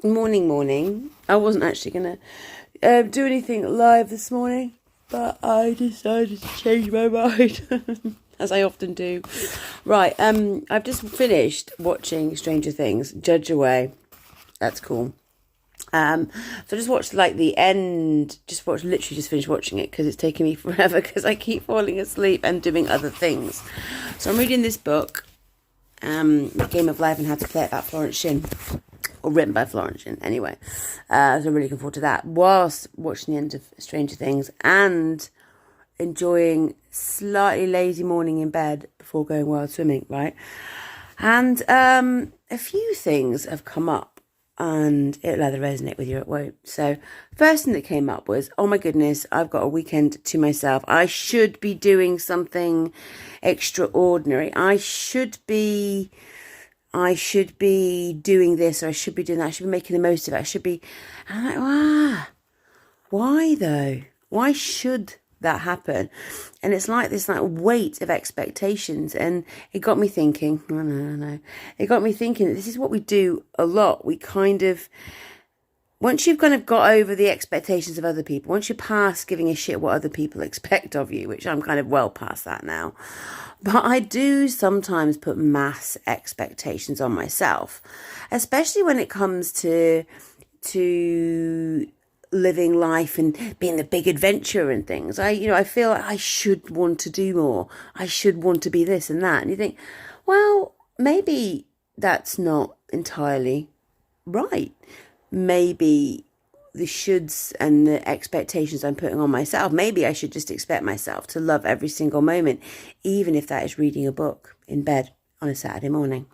Morning. I wasn't actually gonna do anything live this morning, but I decided to change my mind, as I often do. Right. I've just finished watching Stranger Things. Judge Away. That's cool. So I just watched like the end. Literally just finished watching it because it's taking me forever because I keep falling asleep and doing other things. So I'm reading this book, The Game of Life and How to Play It, by Florence Shin, or written by Florence Shin, anyway. So I'm really looking forward to that, whilst watching the end of Stranger Things and enjoying slightly lazy morning in bed before going wild swimming, right? And a few things have come up, and it'll either resonate with you or it won't. So first thing that came up was, oh my goodness, I've got a weekend to myself. I should be doing something extraordinary. I should be doing this, or I should be doing that. I should be making the most of it. And I'm like, why though? Why should that happen? And it's like this weight of expectations. And it got me thinking, no. It got me thinking that this is what we do a lot. We kind of, once you've kind of got over the expectations of other people, once you're past giving a shit what other people expect of you, which I'm kind of well past that now, but I do sometimes put mass expectations on myself, especially when it comes to living life and being the big adventure and things. I feel like I should want to do more. I should want to be this and that. And you think, well, maybe that's not entirely right. Maybe the shoulds and the expectations I'm putting on myself, maybe I should just expect myself to love every single moment, even if that is reading a book in bed on a Saturday morning.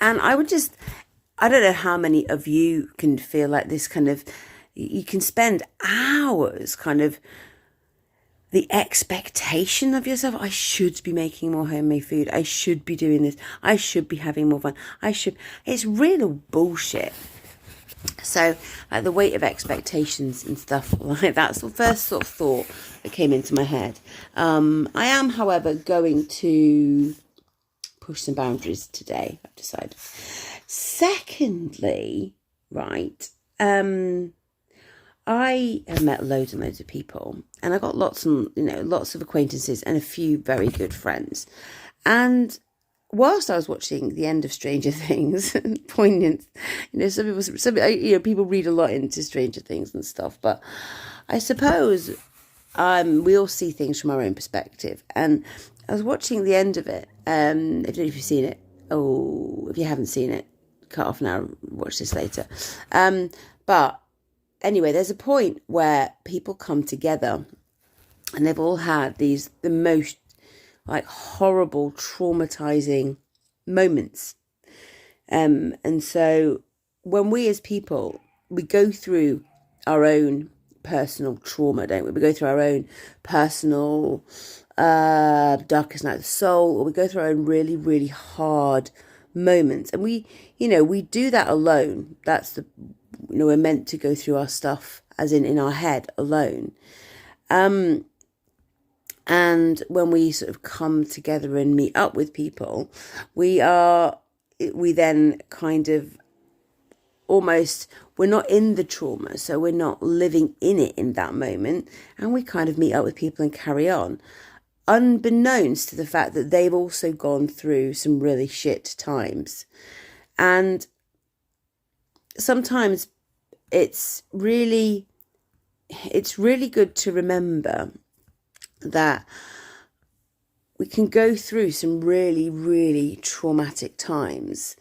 And I don't know how many of you can feel like this kind of, you can spend hours kind of the expectation of yourself. I should be making more homemade food. I should be doing this. I should be having more fun. It's real bullshit. So, like the weight of expectations and stuff like that's the first sort of thought that came into my head. I am, however, going to push some boundaries today, I've decided. Secondly, right, I have met loads and loads of people, and I got lots of acquaintances and a few very good friends. And whilst I was watching the end of Stranger Things, poignant, people read a lot into Stranger Things and stuff, but I suppose we all see things from our own perspective. And I was watching the end of it. I don't know if you've seen it. Oh, if you haven't seen it, cut off now, watch this later. But anyway, there's a point where people come together and they've all had the most like horrible, traumatizing moments. And so when we as people, we go through our own personal trauma, don't we? We go through our own personal darkest night of the soul, or we go through our own really, really hard moments. And we do that alone. We're meant to go through our stuff as in our head alone. And when we sort of come together and meet up with people, we then kind of almost, we're not in the trauma, so we're not living in it in that moment, and we kind of meet up with people and carry on, unbeknownst to the fact that they've also gone through some really shit times. And sometimes it's really good to remember that we can go through some really, really traumatic times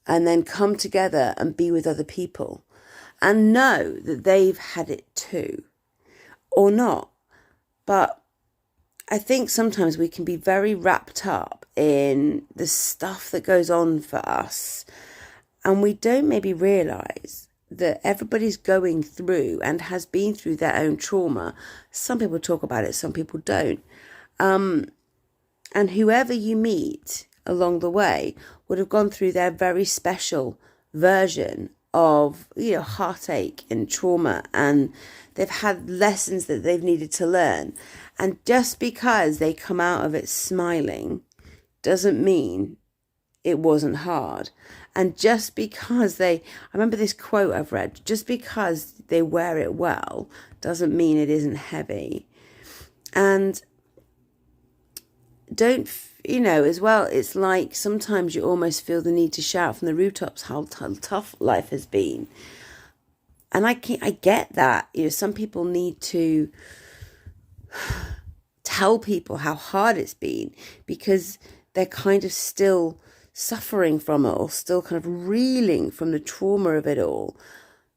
and then come together and be with other people and know that they've had it too, or not. But I think sometimes we can be very wrapped up in the stuff that goes on for us, and we don't maybe realise that everybody's going through and has been through their own trauma. Some people talk about it, some people don't. And whoever you meet along the way would have gone through their very special version of, heartache and trauma, and they've had lessons that they've needed to learn. And just because they come out of it smiling doesn't mean it wasn't hard. And just because I remember this quote I've read, just because they wear it well doesn't mean it isn't heavy. And don't, as well, it's like sometimes you almost feel the need to shout from the rooftops how tough life has been. And I get that. Some people need to tell people how hard it's been because they're kind of still suffering from it or still kind of reeling from the trauma of it all.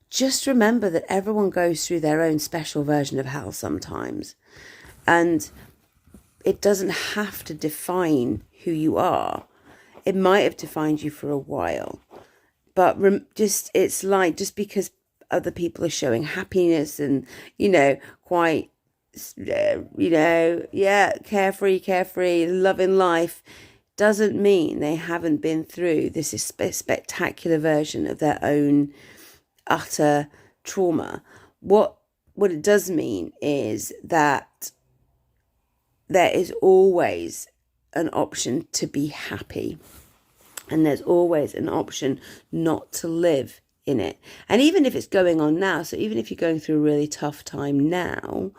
Just remember that everyone goes through their own special version of hell sometimes. And it doesn't have to define who you are. It might have defined you for a while. But it's like just because other people are showing happiness and, quite, carefree, loving life, doesn't mean they haven't been through this spectacular version of their own utter trauma. What it does mean is that there is always an option to be happy. And there's always an option not to live in it. And even if it's going on now, so even if you're going through a really tough time now,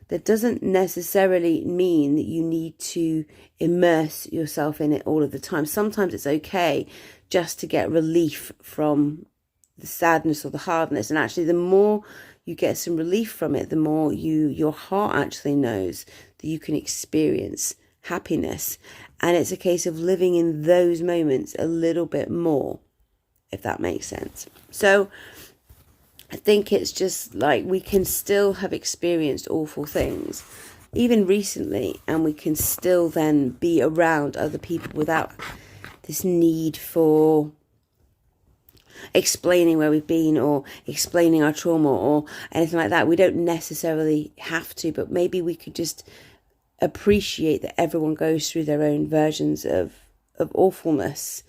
that doesn't necessarily mean that you need to immerse yourself in it all of the time. Sometimes it's okay just to get relief from the sadness or the hardness. And actually, the more you get some relief from it, the more your heart actually knows that you can experience happiness. And it's a case of living in those moments a little bit more, if that makes sense. So I think it's just like we can still have experienced awful things, even recently, and we can still then be around other people without this need for explaining where we've been or explaining our trauma or anything like that. We don't necessarily have to, but maybe we could just appreciate that everyone goes through their own versions of awfulness.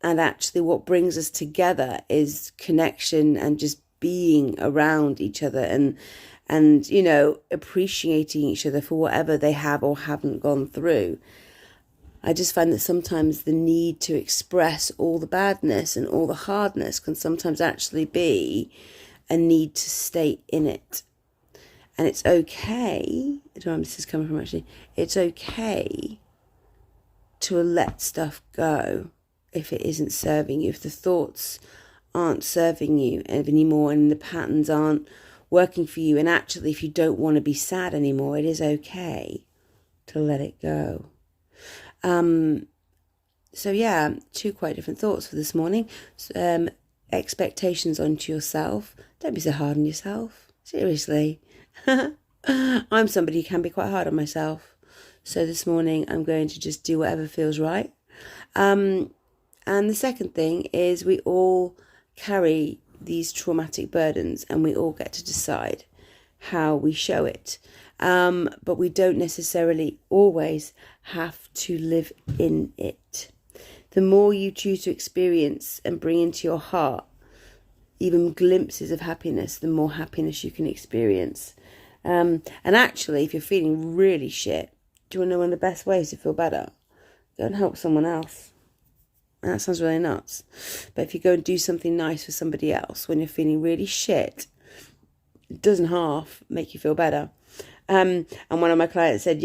And actually what brings us together is connection and just being around each other and appreciating each other for whatever they have or haven't gone through. I just find that sometimes the need to express all the badness and all the hardness can sometimes actually be a need to stay in it. And it's okay, I don't know where this is coming from actually, it's okay to let stuff go if it isn't serving you, if the thoughts aren't serving you anymore and the patterns aren't working for you. And actually, if you don't want to be sad anymore, it is okay to let it go. So yeah, two quite different thoughts for this morning. Expectations onto yourself. Don't be so hard on yourself. Seriously. I'm somebody who can be quite hard on myself. So this morning I'm going to just do whatever feels right. And the second thing is we all carry these traumatic burdens and we all get to decide how we show it. But we don't necessarily always have to live in it. The more you choose to experience and bring into your heart even glimpses of happiness, the more happiness you can experience. And actually, if you're feeling really shit, do you want to know one of the best ways to feel better? Go and help someone else. And that sounds really nuts. But if you go and do something nice for somebody else when you're feeling really shit, it doesn't half make you feel better. And one of my clients said,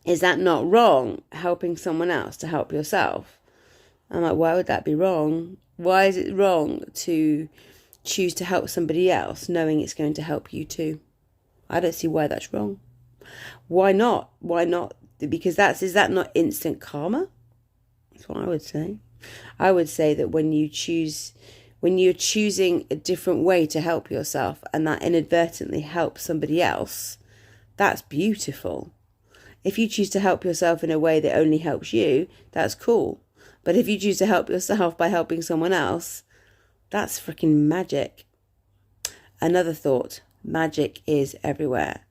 is that not wrong, helping someone else to help yourself? I'm like, why would that be wrong? Why is it wrong to choose to help somebody else knowing it's going to help you too? I don't see why that's wrong. Why not? Why not? Because is that not instant karma? That's what I would say. I would say that when you're choosing a different way to help yourself and that inadvertently helps somebody else, that's beautiful. If you choose to help yourself in a way that only helps you, that's cool. But if you choose to help yourself by helping someone else, that's freaking magic. Another thought, magic is everywhere.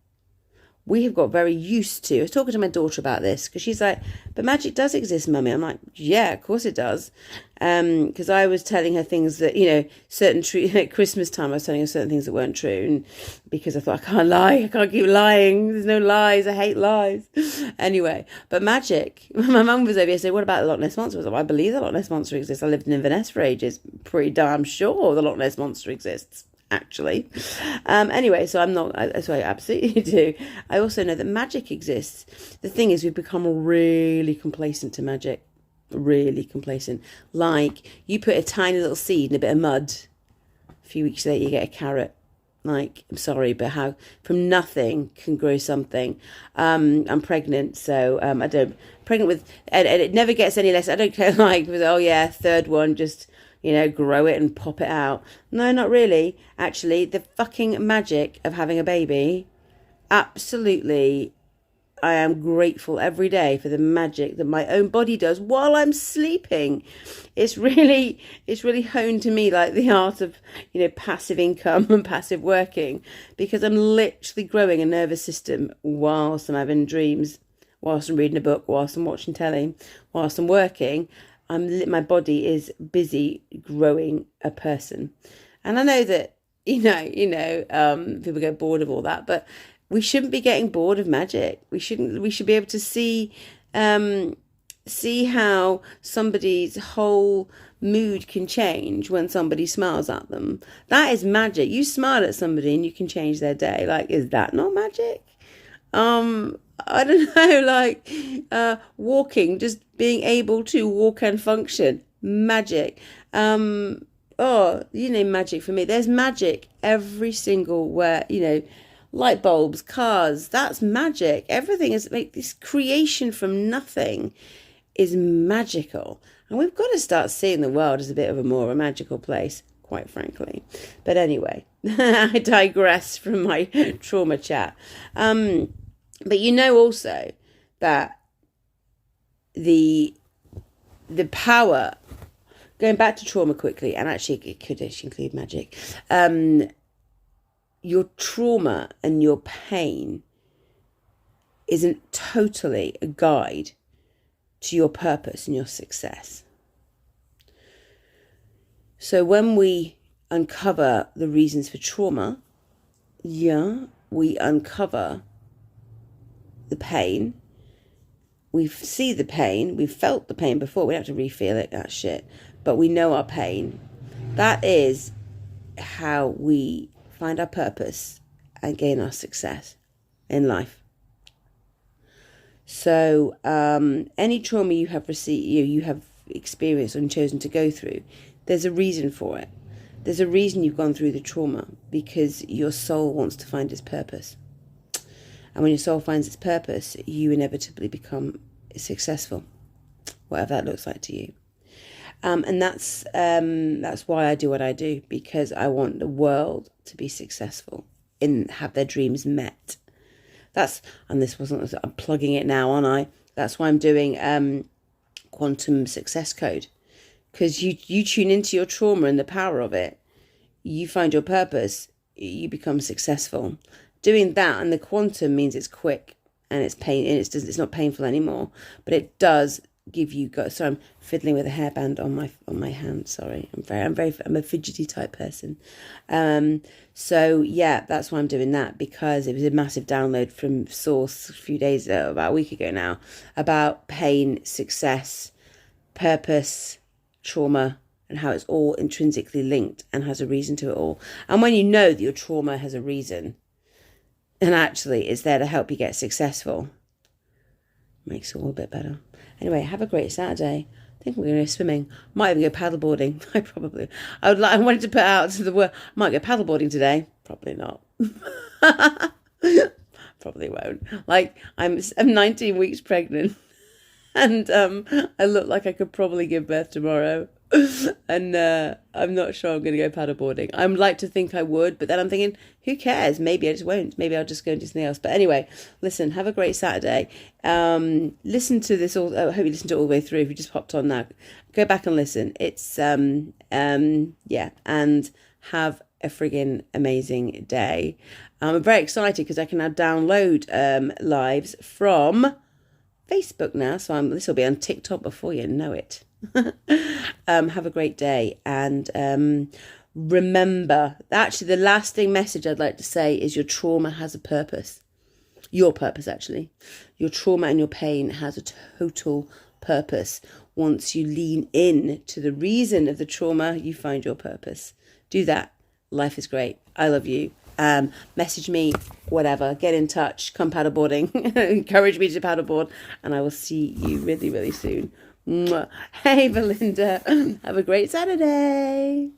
we have got very used to. I was talking to my daughter about this because she's like, but magic does exist, mummy. I'm like, yeah, of course it does. Because I was telling her things that, certain at Christmas time, I was telling her certain things that weren't true. And because I thought, I can't lie. I can't keep lying. There's no lies. I hate lies. Anyway, but magic. My mum was over yesterday, what about the Loch Ness Monster? I was like, I believe the Loch Ness Monster exists. I lived in Inverness for ages. Pretty damn sure the Loch Ness Monster exists, actually. Anyway, so I absolutely do. I also know that magic exists. The thing is, we've become really complacent to magic. Really complacent. Like, you put a tiny little seed in a bit of mud, a few weeks later you get a carrot. Like, I'm sorry, but how from nothing can grow something. I'm pregnant, so pregnant with, and it never gets any less. I don't care, like, oh yeah, third one, just grow it and pop it out. No, not really. Actually, the fucking magic of having a baby, absolutely, I am grateful every day for the magic that my own body does while I'm sleeping. It's really honed to me like the art of, passive income and passive working, because I'm literally growing a nervous system whilst I'm having dreams, whilst I'm reading a book, whilst I'm watching telly, whilst I'm working. My body is busy growing a person. And I know that, people get bored of all that, but we shouldn't be getting bored of magic. We should be able to see how somebody's whole mood can change when somebody smiles at them. That is magic. You smile at somebody and you can change their day. Like, is that not magic? I don't know, like walking, just being able to walk and function. Magic. Magic for me. There's magic every single where, light bulbs, cars, that's magic. Everything is like this creation from nothing is magical. And we've got to start seeing the world as a bit of a more magical place, quite frankly. But anyway, I digress from my trauma chat. But also that the power, going back to trauma quickly, and actually it could actually include magic, your trauma and your pain isn't totally a guide to your purpose and your success. So when we uncover the reasons for trauma, we uncover the pain. We see the pain. We've felt the pain before. We don't have to re-feel it, that shit. But we know our pain. That is how we find our purpose and gain our success in life. So any trauma you have received, you have experienced and chosen to go through, there's a reason for it. There's a reason you've gone through the trauma, because your soul wants to find its purpose. And when your soul finds its purpose, you inevitably become successful, whatever that looks like to you. And that's why I do what I do, because I want the world to be successful and have their dreams met. I'm plugging it now, aren't I? That's why I'm doing Quantum Success Code, because you tune into your trauma and the power of it. You find your purpose, you become successful. Doing that, and the quantum means it's quick and it's it's not painful anymore, but it does give you. Sorry, I'm fiddling with a hairband on my hand. Sorry, I'm a fidgety type person. So yeah, that's why I'm doing that, because it was a massive download from Source about a week ago now, about pain, success, purpose, trauma, and how it's all intrinsically linked and has a reason to it all. And when you know that your trauma has a reason, and actually it's there to help you get successful, makes it all a bit better. Anyway, have a great Saturday. I think we're going to go swimming. Might even go paddleboarding. I wanted to put out to the world, might go paddleboarding today. Probably not. Probably won't. Like, I'm 19 weeks pregnant, and I look like I could probably give birth tomorrow. And I'm not sure I'm going to go paddleboarding. I'd like to think I would, but then I'm thinking, who cares? Maybe I just won't. Maybe I'll just go and do something else. But anyway, listen, have a great Saturday. Listen to this all. I hope you listened to it all the way through. If you just popped on now, go back and listen. It's and have a friggin' amazing day. I'm very excited because I can now download lives from Facebook now. So this will be on TikTok before you know it. Have a great day. And remember, actually, the lasting message I'd like to say is your trauma has a purpose. Your purpose, actually. Your trauma and your pain has a total purpose. Once you lean in to the reason of the trauma, you find your purpose. Do that. Life is great. I love you. Message me, whatever. Get in touch. Come paddleboarding. Encourage me to paddleboard. And I will see you really, really soon. Mwah. Hey, Belinda. Have a great Saturday.